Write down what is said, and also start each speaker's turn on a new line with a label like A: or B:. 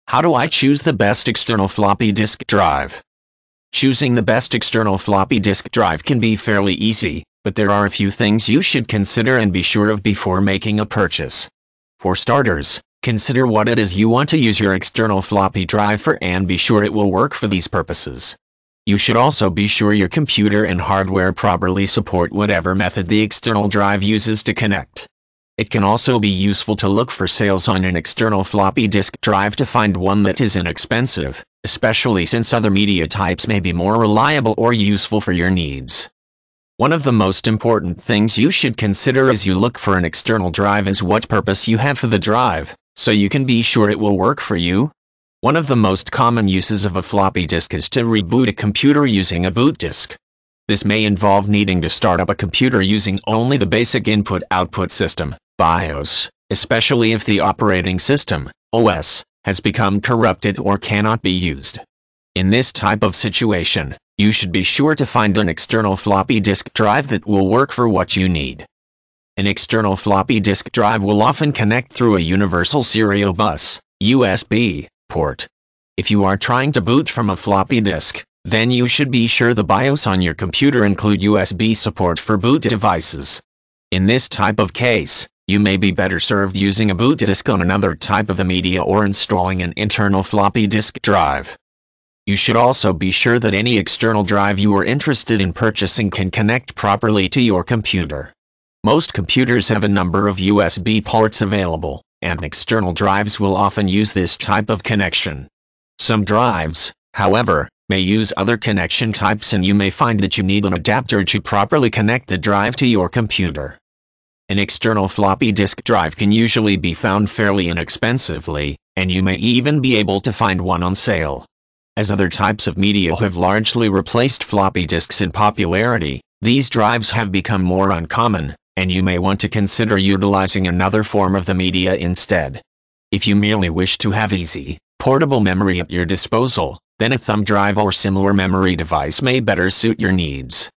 A: How do I choose the best external floppy disk drive? Choosing the best external floppy disk drive can be fairly easy, but there are a few things you should consider and be sure of before making a purchase. For starters, consider what it is you want to use your external floppy drive for and be sure it will work for these purposes. You should also be sure your computer and hardware properly support whatever method the external drive uses to connect. It can also be useful to look for sales on an external floppy disk drive to find one that is inexpensive, especially since other media types may be more reliable or useful for your needs. One of the most important things you should consider as you look for an external drive is what purpose you have for the drive, so you can be sure it will work for you. One of the most common uses of a floppy disk is to reboot a computer using a boot disk. This may involve needing to start up a computer using only the basic input-output system, BIOS, especially if the operating system, OS, has become corrupted or cannot be used. In this type of situation, you should be sure to find an external floppy disk drive that will work for what you need. An external floppy disk drive will often connect through a universal serial bus, USB, port. If you are trying to boot from a floppy disk, then you should be sure the BIOS on your computer include USB support for boot devices. In this type of case, you may be better served using a boot disk on another type of media or installing an internal floppy disk drive. You should also be sure that any external drive you are interested in purchasing can connect properly to your computer. Most computers have a number of USB ports available, and external drives will often use this type of connection. Some drives, however, may use other connection types and you may find that you need an adapter to properly connect the drive to your computer. An external floppy disk drive can usually be found fairly inexpensively, and you may even be able to find one on sale. As other types of media have largely replaced floppy disks in popularity, these drives have become more uncommon, and you may want to consider utilizing another form of the media instead. If you merely wish to have easy, portable memory at your disposal, then a thumb drive or similar memory device may better suit your needs.